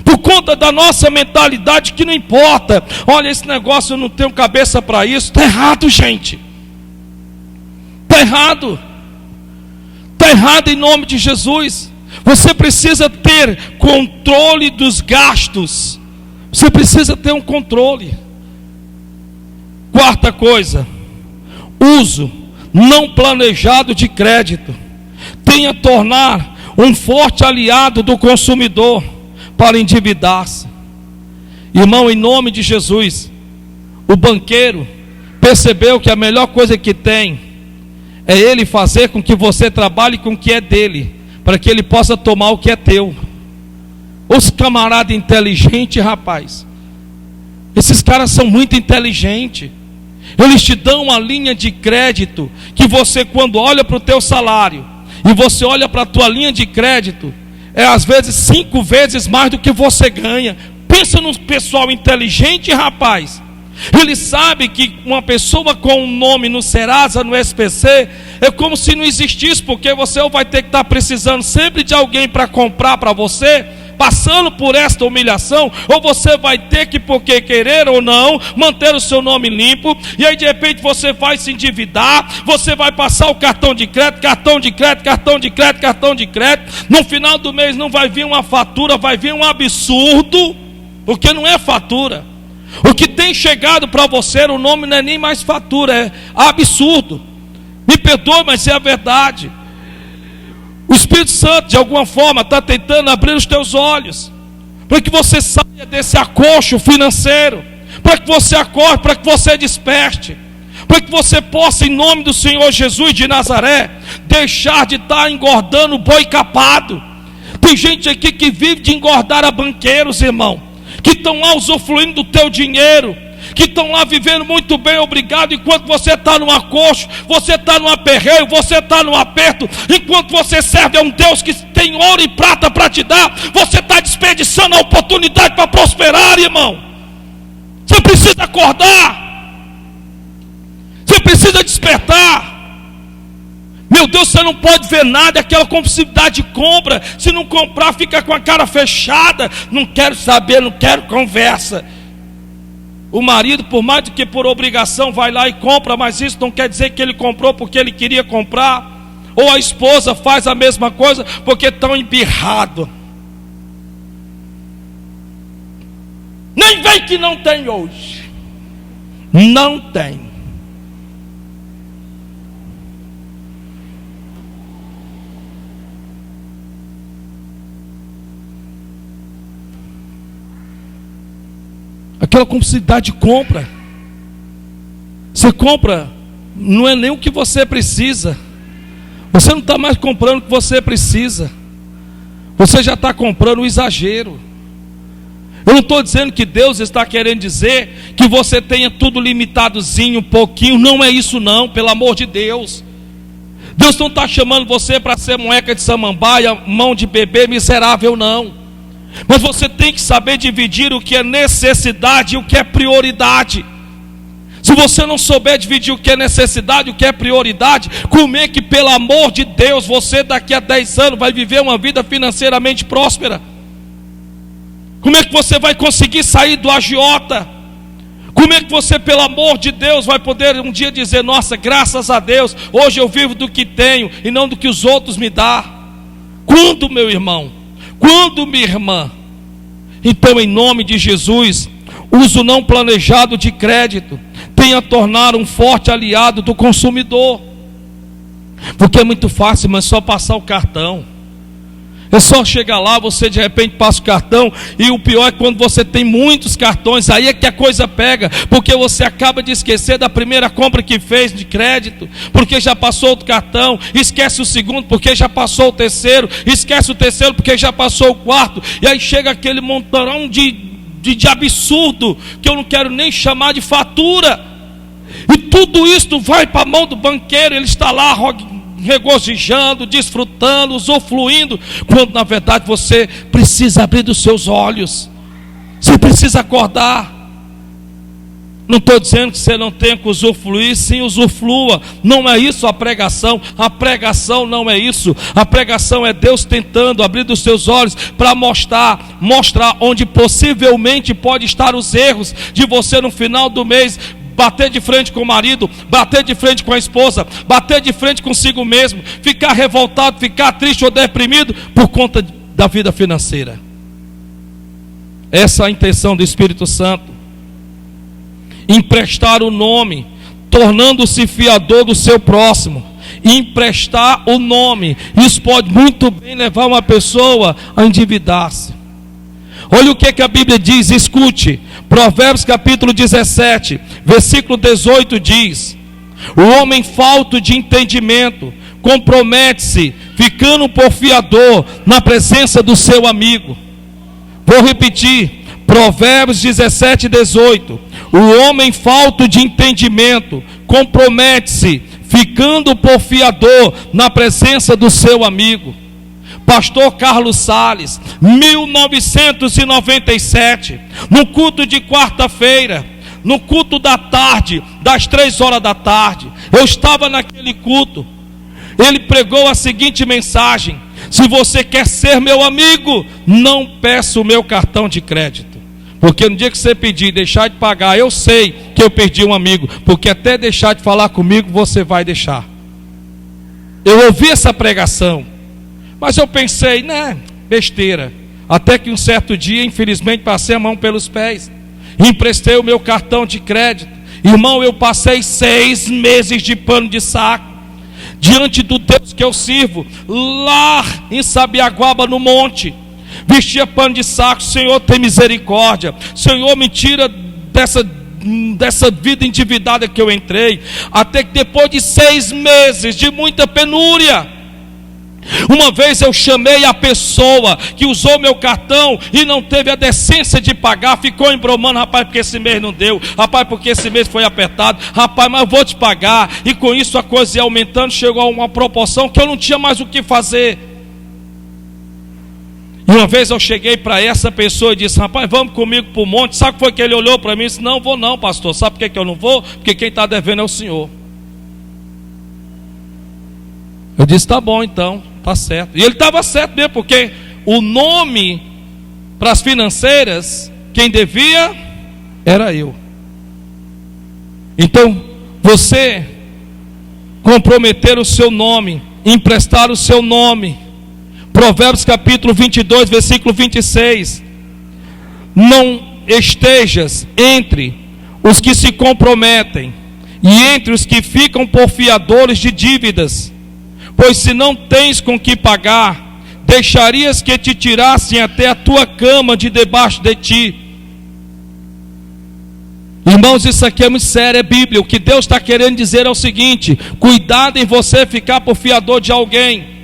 Por conta da nossa mentalidade que não importa. Olha, esse negócio eu não tenho cabeça para isso. Está errado, gente. Está errado. Está errado em nome de Jesus. Você precisa ter controle dos gastos. Você precisa ter um controle. Quarta coisa, uso não planejado de crédito. Tenha tornar um forte aliado do consumidor para endividar-se. Irmão, em nome de Jesus, o banqueiro percebeu que a melhor coisa que tem é Ele fazer com que você trabalhe com o que é dele, para que Ele possa tomar o que é teu. Os camaradas inteligentes, rapaz, esses caras são muito inteligentes. Eles te dão uma linha de crédito, que você, quando olha para o teu salário, e você olha para a tua linha de crédito, é às vezes 5 vezes mais do que você ganha. Pensa num pessoal inteligente, rapaz. Ele sabe que uma pessoa com um nome no Serasa, no SPC, é como se não existisse, porque você vai ter que estar precisando sempre de alguém para comprar para você, passando por esta humilhação, ou você vai ter que, porque querer ou não, manter o seu nome limpo, e aí de repente você vai se endividar, você vai passar o cartão de crédito, no final do mês não vai vir uma fatura, vai vir um absurdo, porque não é fatura. O que tem chegado para você, o nome não é nem mais fatura, é absurdo. Me perdoe, mas é a verdade. O Espírito Santo, de alguma forma, está tentando abrir os teus olhos, para que você saia desse acolcho financeiro, para que você acorde, para que você desperte, para que você possa, em nome do Senhor Jesus de Nazaré, deixar de estar engordando o boi capado. Tem gente aqui que vive de engordar a banqueiros, irmão, que estão lá usufruindo do teu dinheiro, que estão lá vivendo muito bem, obrigado, enquanto você está num acolcho, você está num aperreio, você está num aperto, enquanto você serve a um Deus que tem ouro e prata para te dar, você está desperdiçando a oportunidade para prosperar, irmão. Você precisa acordar, você precisa despertar. Meu Deus, você não pode ver nada, aquela compulsividade de compra. Se não comprar, fica com a cara fechada. Não quero saber, não quero conversa. O marido, por mais do que por obrigação, vai lá e compra, mas isso não quer dizer que ele comprou porque ele queria comprar. Ou a esposa faz a mesma coisa porque estão embirrados. Nem vem que não tem hoje. Não tem. Aquela compulsividade de compra. Você compra, não é nem o que você precisa. Você não está mais comprando o que você precisa. Você já está comprando o exagero. Eu não estou dizendo que Deus está querendo dizer que você tenha tudo limitadozinho, um pouquinho. Não é isso não, pelo amor de Deus. Deus não está chamando você para ser moleca de samambaia, mão de bebê miserável, não. Mas você tem que saber dividir o que é necessidade e o que é prioridade. Se você não souber dividir o que é necessidade e o que é prioridade, como é que, pelo amor de Deus, você daqui a 10 anos vai viver uma vida financeiramente próspera? Como é que você vai conseguir sair do agiota? Como é que você, pelo amor de Deus, vai poder um dia dizer: nossa, graças a Deus, hoje eu vivo do que tenho e não do que os outros me dão? Quando, meu irmão? Quando, minha irmã? Então, em nome de Jesus, uso não planejado de crédito tem a tornar um forte aliado do consumidor. Porque é muito fácil, mas só passar o cartão. É só chegar lá, você de repente passa o cartão. E o pior é quando você tem muitos cartões. Aí é que a coisa pega, porque você acaba de esquecer da primeira compra que fez de crédito, porque já passou o cartão. Esquece o segundo, porque já passou o terceiro. Esquece o terceiro, porque já passou o quarto. E aí chega aquele montarão de absurdo, que eu não quero nem chamar de fatura. E tudo isso vai para a mão do banqueiro. Ele está lá regozijando, desfrutando, usufruindo, quando na verdade você precisa abrir os seus olhos. Você precisa acordar. Não estou dizendo que você não tenha que usufruir, sim, usufrua. Não é isso a pregação. A pregação não é isso. A pregação é Deus tentando abrir os seus olhos para mostrar onde possivelmente pode estar os erros de você no final do mês. Bater de frente com o marido, bater de frente com a esposa, bater de frente consigo mesmo, ficar revoltado, ficar triste ou deprimido por conta da vida financeira. Essa é a intenção do Espírito Santo. Emprestar o nome, tornando-se fiador do seu próximo. Emprestar o nome, isso pode muito bem levar uma pessoa a endividar-se. Olha o que a Bíblia diz, escute. Provérbios capítulo 17, versículo 18 diz: O homem falto de entendimento compromete-se, ficando por fiador na presença do seu amigo. Vou repetir, Provérbios 17, 18. O homem falto de entendimento compromete-se, ficando por fiador na presença do seu amigo. Pastor Carlos Salles, 1997, no culto de quarta-feira, no culto da tarde, das 3 horas da tarde, eu estava naquele culto. Ele pregou a seguinte mensagem: se você quer ser meu amigo, não peça o meu cartão de crédito, porque no dia que você pedir deixar de pagar, eu sei que eu perdi um amigo, porque até deixar de falar comigo você vai deixar. Eu ouvi essa pregação, mas eu pensei, né, besteira. Até que um certo dia, infelizmente, passei a mão pelos pés, emprestei o meu cartão de crédito. Irmão, eu passei 6 meses de pano de saco, diante do Deus que eu sirvo, lá em Sabiaguaba, no monte. Vestia pano de saco. Senhor, tem misericórdia. Senhor, me tira dessa vida endividada que eu entrei. Até que depois de 6 meses de muita penúria, uma vez eu chamei a pessoa que usou meu cartão e não teve a decência de pagar, ficou embromando: rapaz, porque esse mês não deu, rapaz, porque esse mês foi apertado, rapaz, mas eu vou te pagar. E com isso a coisa ia aumentando, chegou a uma proporção que eu não tinha mais o que fazer. E uma vez eu cheguei para essa pessoa e disse: rapaz, vamos comigo para o monte. Sabe o que foi que ele olhou para mim e disse: não vou não, pastor. Sabe por que eu não vou? Porque quem está devendo é o senhor. Eu disse: tá bom então, tá certo. E ele estava certo mesmo, porque o nome para as financeiras, quem devia era eu. Então, você comprometer o seu nome, emprestar o seu nome. Provérbios capítulo 22, versículo 26. Não estejas entre os que se comprometem e entre os que ficam por fiadores de dívidas, pois se não tens com que pagar, deixarias que te tirassem até a tua cama de debaixo de ti. Irmãos, isso aqui é muito sério, é Bíblia. O que Deus está querendo dizer é o seguinte: cuidado em você ficar por fiador de alguém,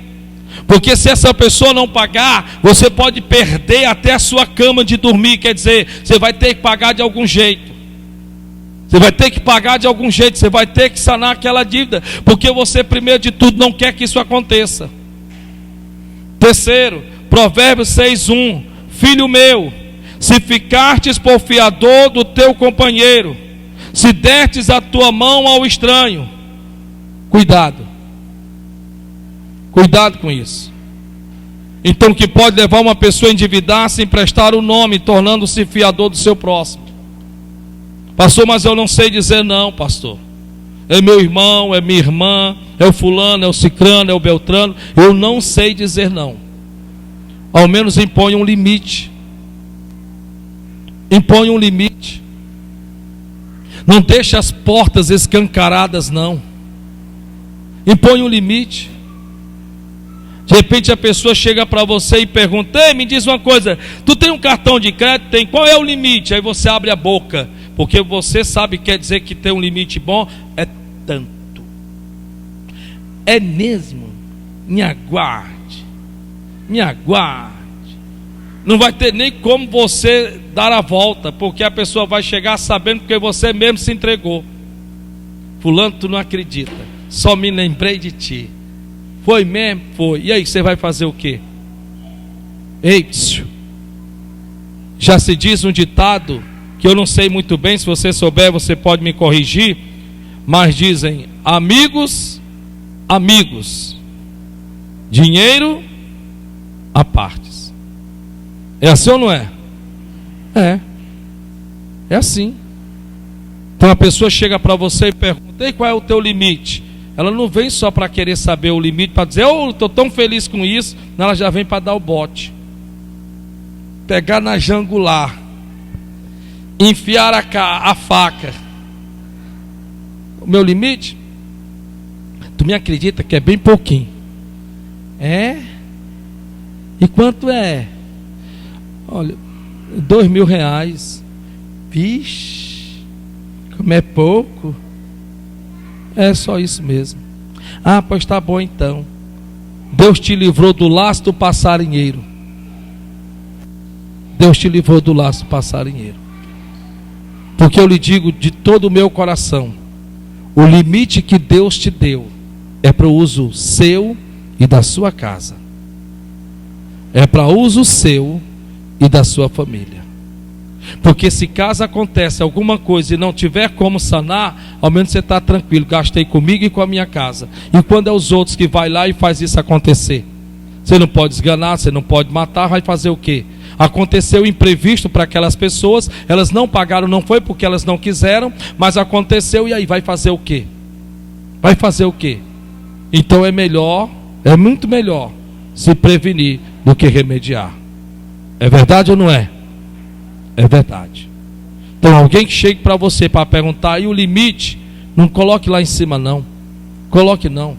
porque se essa pessoa não pagar, você pode perder até a sua cama de dormir. Quer dizer, você vai ter que pagar de algum jeito. Você vai ter que pagar de algum jeito, você vai ter que sanar aquela dívida, porque você, primeiro de tudo, não quer que isso aconteça. Terceiro, Provérbios 6:1. Filho meu, se ficartes por fiador do teu companheiro, se dertes a tua mão ao estranho, cuidado. Cuidado com isso. Então, que pode levar uma pessoa a endividar-se, emprestar o nome, tornando-se fiador do seu próximo. Pastor, mas eu não sei dizer não, pastor. É meu irmão, é minha irmã, é o fulano, é o cicrano, é o beltrano. Eu não sei dizer não. Ao menos impõe um limite. Impõe um limite. Não deixe as portas escancaradas, não. Impõe um limite. De repente a pessoa chega para você e pergunta: ei, me diz uma coisa, tu tem um cartão de crédito? Tem. Qual é o limite? Aí você abre a boca, porque você sabe, quer dizer que tem um limite bom. É tanto. É mesmo? Me aguarde. Me aguarde. Não vai ter nem como você dar a volta, porque a pessoa vai chegar sabendo porque você mesmo se entregou. Fulano, tu não acredita, só me lembrei de ti. Foi mesmo? Foi. E aí, você vai fazer o quê? Ei, já se diz um ditado, que eu não sei muito bem, se você souber você pode me corrigir, mas dizem: amigos, amigos, dinheiro à partes. É assim ou não é? É assim. Então a pessoa chega para você e pergunta: ei, qual é o teu limite? Ela não vem só para querer saber o limite, para dizer: eu estou tão feliz com isso. Ela já vem para dar o bote, pegar na jangular, enfiar a faca. O meu limite, tu me acredita que é bem pouquinho? É? E quanto é? Olha, R$2.000. Vixe, como é pouco. É só isso mesmo. Ah, pois está bom então. Deus te livrou do laço do passarinheiro. Deus te livrou do laço do passarinheiro. Porque eu lhe digo de todo o meu coração, o limite que Deus te deu é para o uso seu e da sua casa. É para uso seu e da sua família. Porque se caso acontece alguma coisa e não tiver como sanar, ao menos você está tranquilo, gastei comigo e com a minha casa. E quando é os outros que vai lá e faz isso acontecer? Você não pode esganar, você não pode matar, vai fazer o quê? Aconteceu imprevisto para aquelas pessoas, elas não pagaram, não foi porque elas não quiseram, mas aconteceu, e aí vai fazer o quê? Vai fazer o quê? Então é melhor, é muito melhor se prevenir do que remediar. É verdade ou não é? É verdade. Então alguém que chegue para você para perguntar, e o limite? Não coloque lá em cima não. Coloque não.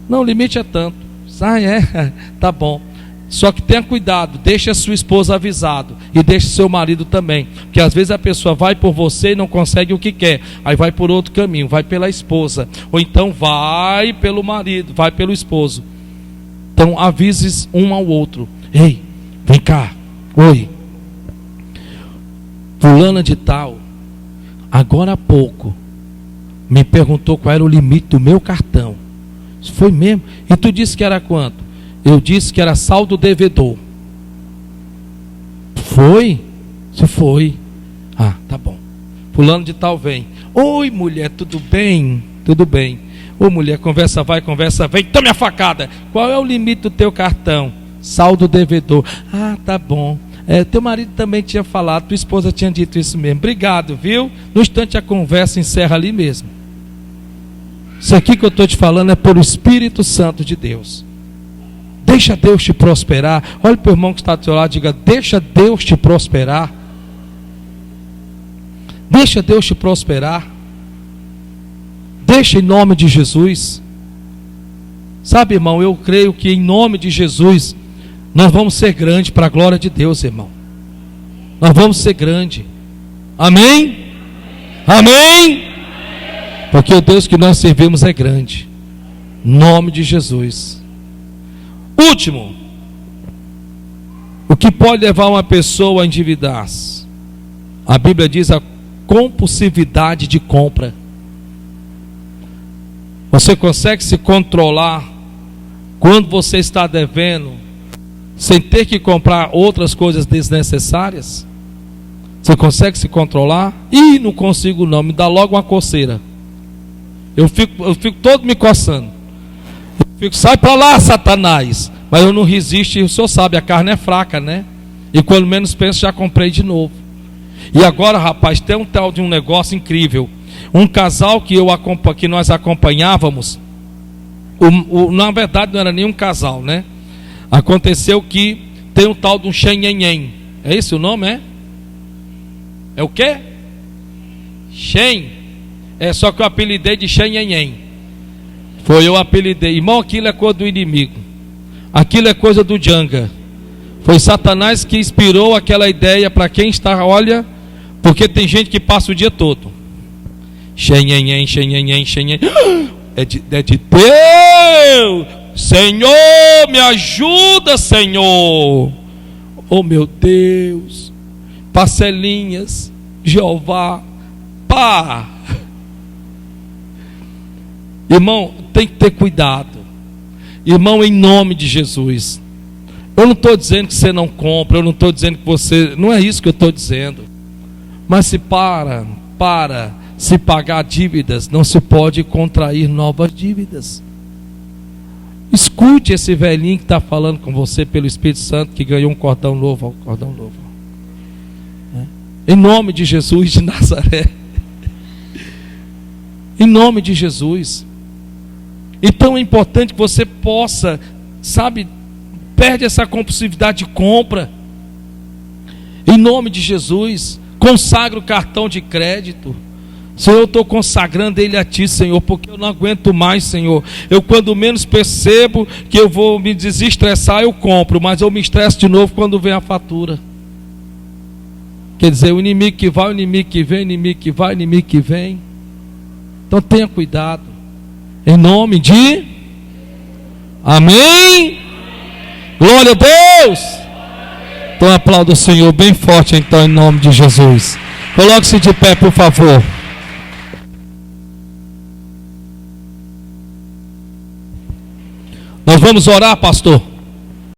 Não, o limite é tanto. Ah, é? Tá bom. Só que tenha cuidado, deixe a sua esposa avisado e deixe seu marido também, porque às vezes a pessoa vai por você e não consegue o que quer, aí vai por outro caminho, vai pela esposa, ou então vai pelo marido, vai pelo esposo. Então avises um ao outro. Ei, vem cá. Oi, fulana de tal, agora há pouco me perguntou qual era o limite do meu cartão. Isso foi mesmo? E tu disse que era quanto? Eu disse que era saldo devedor. Foi? Se foi. Ah, tá bom. Fulano de tal vem. Oi, mulher, tudo bem? Tudo bem. Ô, mulher, conversa vai, conversa vem. Tome a facada. Qual é o limite do teu cartão? Saldo devedor. Ah, tá bom. Teu marido também tinha falado, tua esposa tinha dito isso mesmo. Obrigado, viu? No instante a conversa encerra ali mesmo. Isso aqui que eu estou te falando é por Espírito Santo de Deus. Deixa Deus te prosperar. Olha para o irmão que está do seu lado e diga: deixa Deus te prosperar. Deixa Deus te prosperar. Deixa em nome de Jesus. Sabe, irmão, eu creio que em nome de Jesus nós vamos ser grandes para a glória de Deus, irmão. Nós vamos ser grandes. Amém? Amém? Porque o Deus que nós servimos é grande. Em nome de Jesus. Último, o que pode levar uma pessoa a endividar-se? A Bíblia diz a compulsividade de compra. Você consegue se controlar quando você está devendo, sem ter que comprar outras coisas desnecessárias? Você consegue se controlar? Ih, não consigo não, me dá logo uma coceira. Eu fico todo me coçando. Sai para lá, Satanás. Mas eu não resisto, e o senhor sabe, a carne é fraca, né? E quando menos penso, já comprei de novo. E agora, rapaz, tem um tal de um negócio incrível. Um casal que nós acompanhávamos, na verdade não era nenhum casal, né? Aconteceu que tem um tal de um Xenhenhen. É esse o nome, é? É o quê? Shen. É só que eu apelidei de Xenhenhen. Foi eu apelidei. Irmão, aquilo é coisa do inimigo. Aquilo é coisa do Janga. Foi Satanás que inspirou aquela ideia para quem está, olha, porque tem gente que passa o dia todo. Xenhenhen, Xenhenhen, Xenhenhen. É de Deus. Senhor, me ajuda, Senhor. Oh, meu Deus. Parcelinhas, Jeová. Pá. Irmão, tem que ter cuidado. Irmão, em nome de Jesus. Eu não estou dizendo que você não compra, eu não estou dizendo que você... Não é isso que eu estou dizendo. Mas se se pagar dívidas, não se pode contrair novas dívidas. Escute esse velhinho que está falando com você pelo Espírito Santo, que ganhou um cordão novo. Em nome de Jesus de Nazaré. Em nome de Jesus. Então é importante que você possa, sabe, perde essa compulsividade de compra. Em nome de Jesus, consagra o cartão de crédito. Senhor, eu estou consagrando ele a Ti, Senhor, porque eu não aguento mais, Senhor. Eu quando menos percebo que eu vou me desestressar, eu compro, mas eu me estresso de novo quando vem a fatura. Quer dizer, o inimigo que vai, o inimigo que vem, o inimigo que vai, o inimigo que vem. Então tenha cuidado. Em nome de... Amém? Glória a Deus! Então aplauda o Senhor bem forte, então, em nome de Jesus. Coloque-se de pé, por favor. Nós vamos orar, pastor.